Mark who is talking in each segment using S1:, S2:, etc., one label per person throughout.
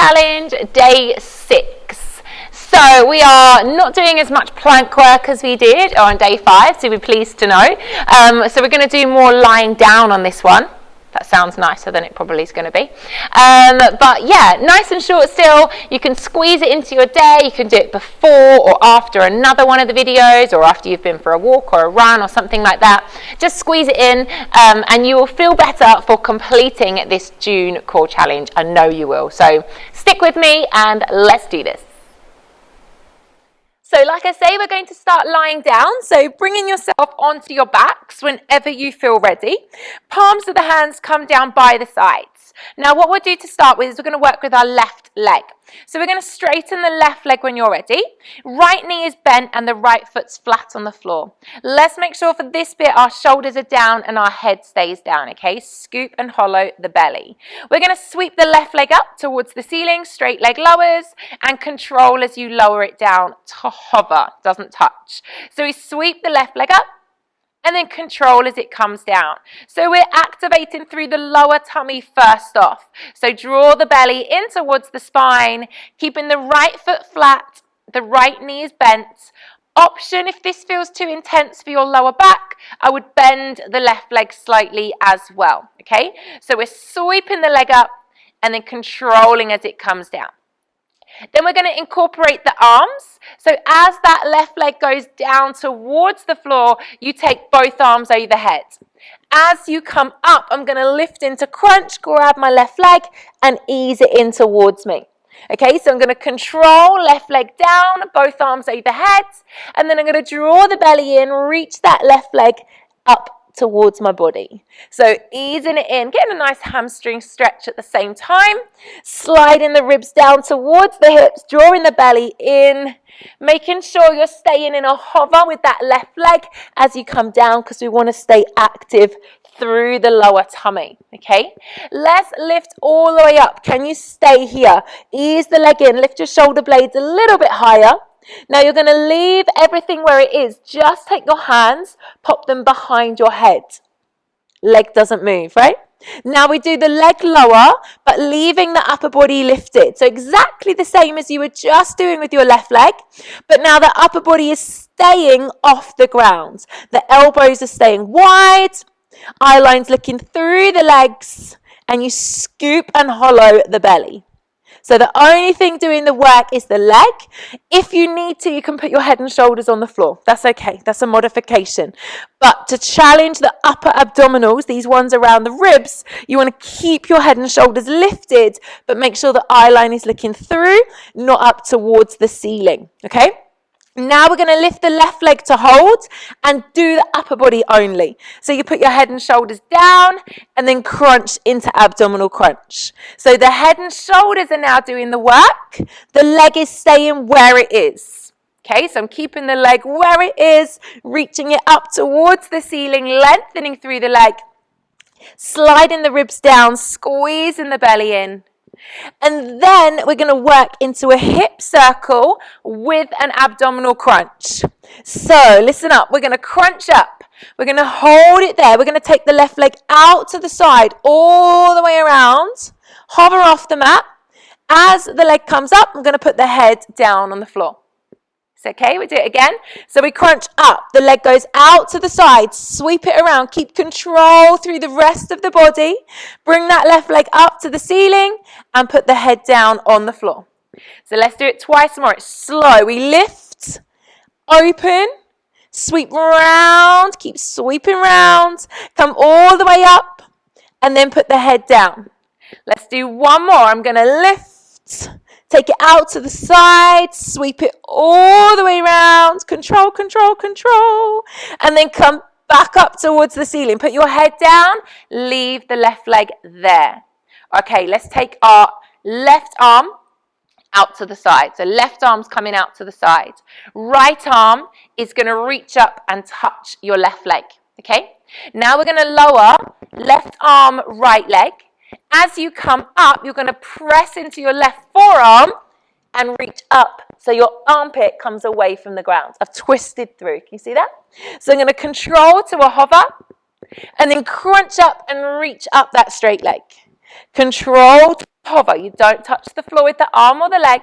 S1: challenge, day 6. So we are not doing as much plank work as we did on day 5, so you'll be pleased to know. So we're going to do more lying down on this one. That sounds nicer than it probably is going to be. But yeah, nice and short still. You can squeeze it into your day. You can do it before or after another one of the videos, or after you've been for a walk or a run or something like that. Just squeeze it in and you will feel better for completing this June core challenge. I know you will. So stick with me and let's do this. So like I say, we're going to start lying down. So bringing yourself onto your backs whenever you feel ready. Palms of the hands come down by the sides. Now what we'll do to start with is we're going to work with our left leg. So we're going to straighten the left leg when you're ready. Right knee is bent and the right foot's flat on the floor. Let's make sure for this bit our shoulders are down and our head stays down, okay? Scoop and hollow the belly. We're going to sweep the left leg up towards the ceiling, straight leg lowers, and control as you lower it down to hover, doesn't touch. So we sweep the left leg up, and then control as it comes down. So we're activating through the lower tummy first off. So draw the belly in towards the spine, keeping the right foot flat, the right knee is bent. Option, if this feels too intense for your lower back, I would bend the left leg slightly as well, okay? So we're sweeping the leg up and then controlling as it comes down. Then we're going to incorporate the arms. So as that left leg goes down towards the floor, you take both arms overhead. As you come up, I'm going to lift into crunch, grab my left leg and ease it in towards me. Okay, so I'm going to control left leg down, both arms overhead, and then I'm going to draw the belly in, reach that left leg up towards my body. So easing it in, getting a nice hamstring stretch at the same time, sliding the ribs down towards the hips, drawing the belly in, making sure you're staying in a hover with that left leg as you come down, because we want to stay active through the lower tummy. Okay, let's lift all the way up. Can you stay here? Ease the leg in, lift your shoulder blades a little bit higher. Now you're going to leave everything where it is. Just take your hands, pop them behind your head. Leg doesn't move, right? Now we do the leg lower, but leaving the upper body lifted. So exactly the same as you were just doing with your left leg, but now the upper body is staying off the ground. The elbows are staying wide, eye lines looking through the legs, and you scoop and hollow the belly. So the only thing doing the work is the leg. If you need to, you can put your head and shoulders on the floor. That's okay. That's a modification. But to challenge the upper abdominals, these ones around the ribs, you want to keep your head and shoulders lifted, but make sure the eye line is looking through, not up towards the ceiling. Okay? Now we're going to lift the left leg to hold and do the upper body only. So you put your head and shoulders down and then crunch into abdominal crunch. So the head and shoulders are now doing the work. The leg is staying where it is. Okay, so I'm keeping the leg where it is, reaching it up towards the ceiling, lengthening through the leg, sliding the ribs down, squeezing the belly in. And then we're going to work into a hip circle with an abdominal crunch. So listen up, we're going to crunch up. We're going to hold it there. We're going to take the left leg out to the side, all the way around, hover off the mat. As the leg comes up, I'm going to put the head down on the floor. It's okay, we do it again. So we crunch up, the leg goes out to the side, sweep it around, keep control through the rest of the body. Bring that left leg up to the ceiling and put the head down on the floor. So let's do it twice more. It's slow. We lift, open, sweep round, keep sweeping round, come all the way up and then put the head down. Let's do one more. I'm going to lift, take it out to the side, sweep it all the way around, control, control, control, and then come back up towards the ceiling. Put your head down, leave the left leg there. Okay, let's take our left arm out to the side. So left arm's coming out to the side. Right arm is going to reach up and touch your left leg. Okay, now we're going to lower left arm, right leg. As you come up, you're going to press into your left forearm and reach up so your armpit comes away from the ground. I've twisted through. Can you see that? So I'm going to control to a hover and then crunch up and reach up that straight leg. Control to hover. You don't touch the floor with the arm or the leg.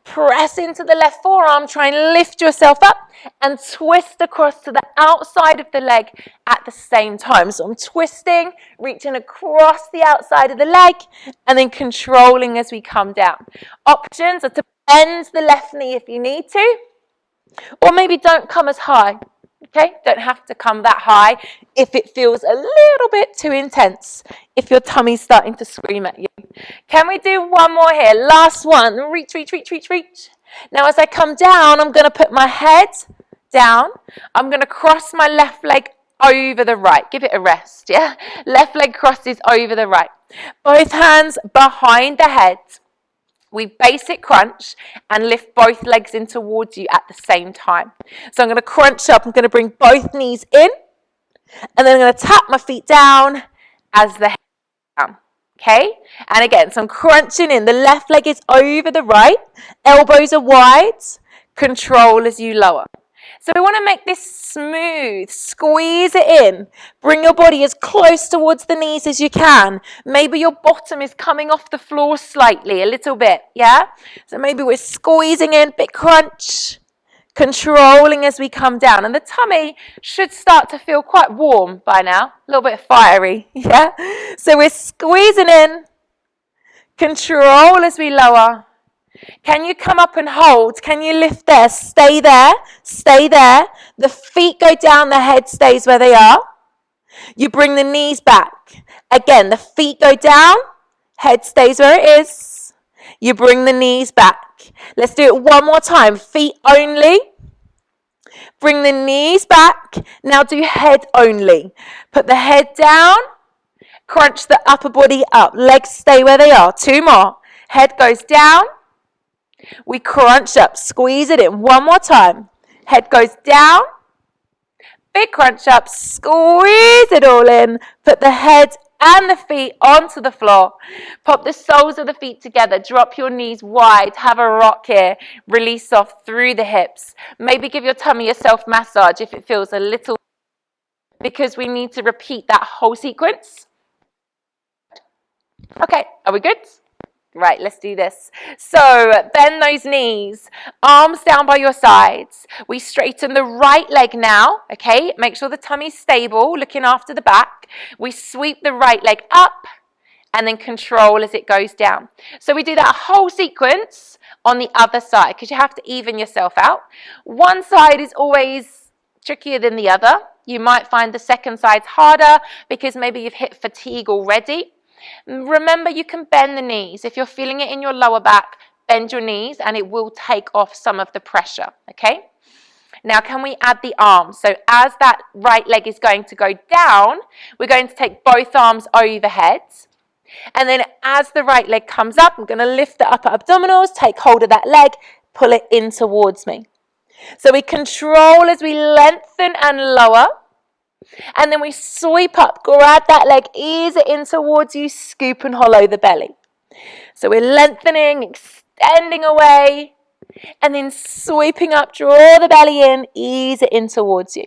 S1: Press into the left forearm. Try and lift yourself up and twist across to the outside of the leg at the same time. So I'm twisting, reaching across the outside of the leg, and then controlling as we come down. Options are to bend the left knee if you need to, or maybe don't come as high. Okay, don't have to come that high if it feels a little bit too intense, if your tummy's starting to scream at you. Can we do one more here? Last one. Reach, reach, reach, reach, reach. Now as I come down, I'm going to put my head down. I'm going to cross my left leg over the right. Give it a rest, yeah? Left leg crosses over the right. Both hands behind the head. We basic crunch and lift both legs in towards you at the same time. So I'm going to crunch up. I'm going to bring both knees in. And then I'm going to tap my feet down as the head down. Okay? And again, so I'm crunching in. The left leg is over the right. Elbows are wide. Control as you lower. So we want to make this smooth. Squeeze it in. Bring your body as close towards the knees as you can. Maybe your bottom is coming off the floor slightly, a little bit, yeah? So maybe we're squeezing in, big crunch, controlling as we come down. And the tummy should start to feel quite warm by now, a little bit fiery, yeah? So we're squeezing in, control as we lower. Can you come up and hold? Can you lift there? Stay there. Stay there. The feet go down. The head stays where they are. You bring the knees back. Again, the feet go down. Head stays where it is. You bring the knees back. Let's do it one more time. Feet only. Bring the knees back. Now do head only. Put the head down. Crunch the upper body up. Legs stay where they are. Two more. Head goes down. We crunch up, squeeze it in. One more time. Head goes down. Big crunch up, squeeze it all in. Put the head and the feet onto the floor. Pop the soles of the feet together. Drop your knees wide. Have a rock here. Release off through the hips. Maybe give your tummy a self-massage if it feels a little, because we need to repeat that whole sequence. Okay, are we good? Right, let's do this. So bend those knees, arms down by your sides. We straighten the right leg now, okay? Make sure the tummy's stable, looking after the back. We sweep the right leg up and then control as it goes down. So we do that whole sequence on the other side because you have to even yourself out. One side is always trickier than the other. You might find the second side's harder because maybe you've hit fatigue already. Remember, you can bend the knees. If you're feeling it in your lower back, bend your knees and it will take off some of the pressure, okay? Now, can we add the arms? So as that right leg is going to go down, we're going to take both arms overhead. And then as the right leg comes up, I'm going to lift the upper abdominals, take hold of that leg, pull it in towards me. So we control as we lengthen and lower. And then we sweep up, grab that leg, ease it in towards you, scoop and hollow the belly. So we're lengthening, extending away, and then sweeping up, draw the belly in, ease it in towards you.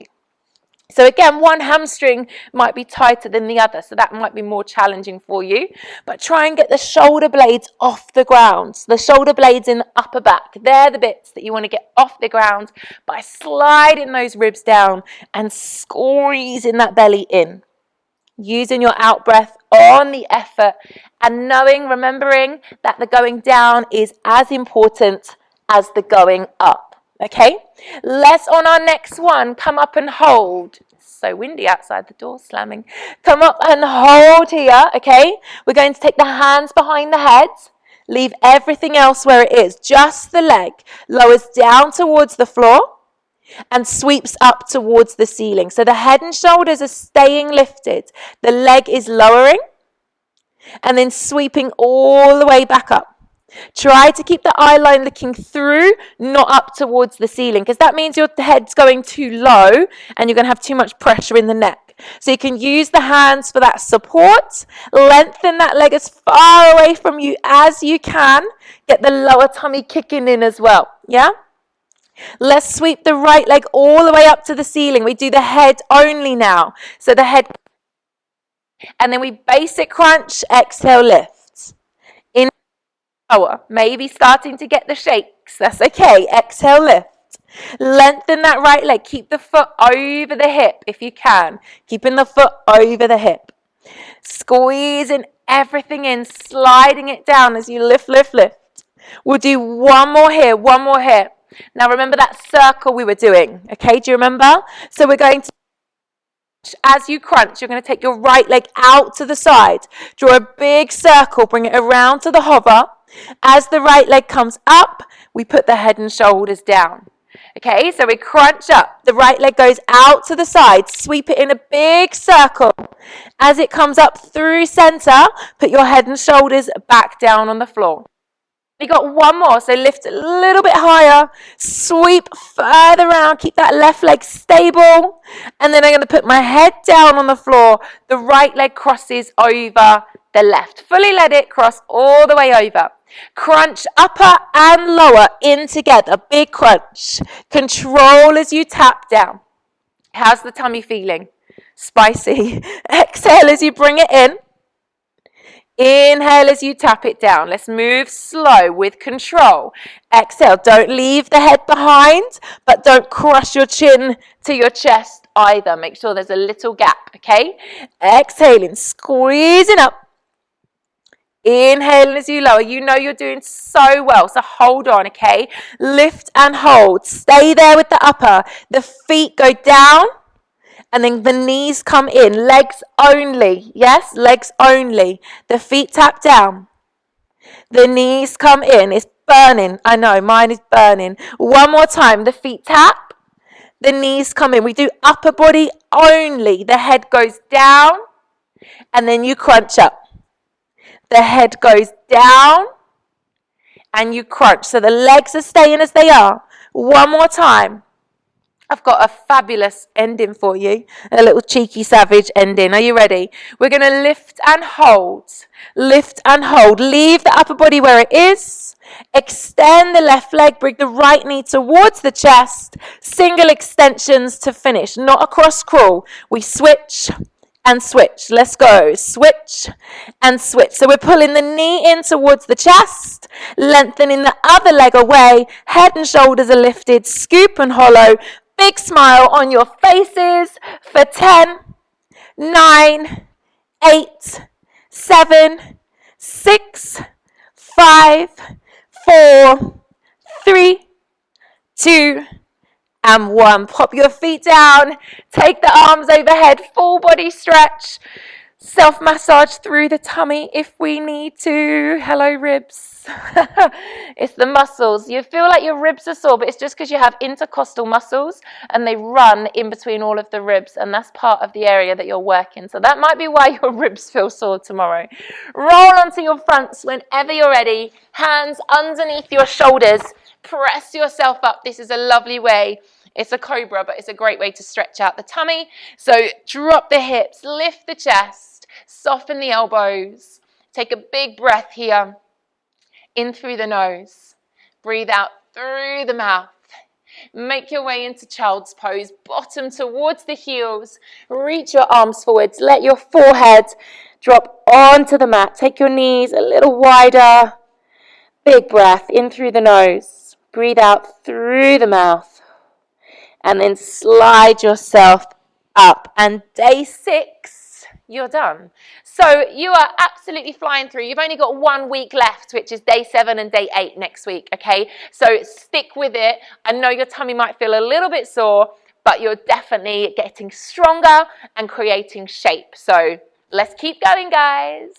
S1: So again, one hamstring might be tighter than the other, so that might be more challenging for you. But try and get the shoulder blades off the ground. So the shoulder blades in the upper back, they're the bits that you want to get off the ground by sliding those ribs down and squeezing that belly in. Using your out breath on the effort and remembering that the going down is as important as the going up. Okay, let's on our next one, come up and hold. It's so windy outside, the door slamming. Come up and hold here, okay? We're going to take the hands behind the head, leave everything else where it is. Just the leg lowers down towards the floor and sweeps up towards the ceiling. So the head and shoulders are staying lifted. The leg is lowering and then sweeping all the way back up. Try to keep the eye line looking through, not up towards the ceiling, because that means your head's going too low and you're going to have too much pressure in the neck. So you can use the hands for that support. Lengthen that leg as far away from you as you can. Get the lower tummy kicking in as well. Yeah? Let's sweep the right leg all the way up to the ceiling. We do the head only now. So the head, and then we basic crunch, exhale, lift. lower. Maybe starting to get the shakes. That's okay. Exhale, lift. Lengthen that right leg. Keep the foot over the hip if you can. Keeping the foot over the hip. Squeezing everything in, sliding it down as you lift, lift, lift. We'll do one more here, one more here. Now remember that circle we were doing, okay? Do you remember? So we're going to, as you crunch, you're going to take your right leg out to the side. Draw a big circle, bring it around to the hover. As the right leg comes up, we put the head and shoulders down. Okay, so we crunch up. The right leg goes out to the side. Sweep it in a big circle. As it comes up through center, put your head and shoulders back down on the floor. We got one more, so lift a little bit higher, sweep further around, keep that left leg stable, and then I'm going to put my head down on the floor. The right leg crosses over the left. Fully let it cross all the way over. Crunch upper and lower in together, big crunch. Control as you tap down. How's the tummy feeling? Spicy. Exhale as you bring it in. Inhale as you tap it down. Let's move slow with control. Exhale. Don't leave the head behind, but don't crush your chin to your chest either. Make sure there's a little gap, okay? Exhaling, squeezing up. Inhaling as you lower. You know you're doing so well, so hold on, okay? Lift and hold. Stay there with the upper. The feet go down. And then the knees come in, legs only. Yes, legs only. The feet tap down. The knees come in. It's burning. I know, mine is burning. One more time. The feet tap. The knees come in. We do upper body only. The head goes down. And then you crunch up. The head goes down. And you crunch. So the legs are staying as they are. One more time. I've got a fabulous ending for you, a little cheeky savage ending. Are you ready? We're going to lift and hold, lift and hold. Leave the upper body where it is. Extend the left leg, bring the right knee towards the chest. Single extensions to finish, not a cross crawl. We switch and switch. Let's go. Switch and switch. So we're pulling the knee in towards the chest, lengthening the other leg away. Head and shoulders are lifted, scoop and hollow. Big smile on your faces for 10, 9, 8, 7, 6, 5, 4, 3, 2, and 1. Pop your feet down. Take the arms overhead. Full body stretch. Self-massage through the tummy if we need to. Hello, ribs. It's the muscles. You feel like your ribs are sore, but it's just because you have intercostal muscles and they run in between all of the ribs, and that's part of the area that you're working. So that might be why your ribs feel sore tomorrow. Roll onto your fronts whenever you're ready. Hands underneath your shoulders. Press yourself up. This is a lovely way. It's a cobra, but it's a great way to stretch out the tummy. So drop the hips, lift the chest, soften the elbows. Take a big breath here. In through the nose. Breathe out through the mouth. Make your way into child's pose. Bottom towards the heels. Reach your arms forwards. Let your forehead drop onto the mat. Take your knees a little wider. Big breath in through the nose. Breathe out through the mouth. And then slide yourself up. And day 6, you're done. So you are absolutely flying through. You've only got 1 week left, which is day 7 and day 8 next week, okay? So stick with it. I know your tummy might feel a little bit sore, but you're definitely getting stronger and creating shape. So let's keep going, guys.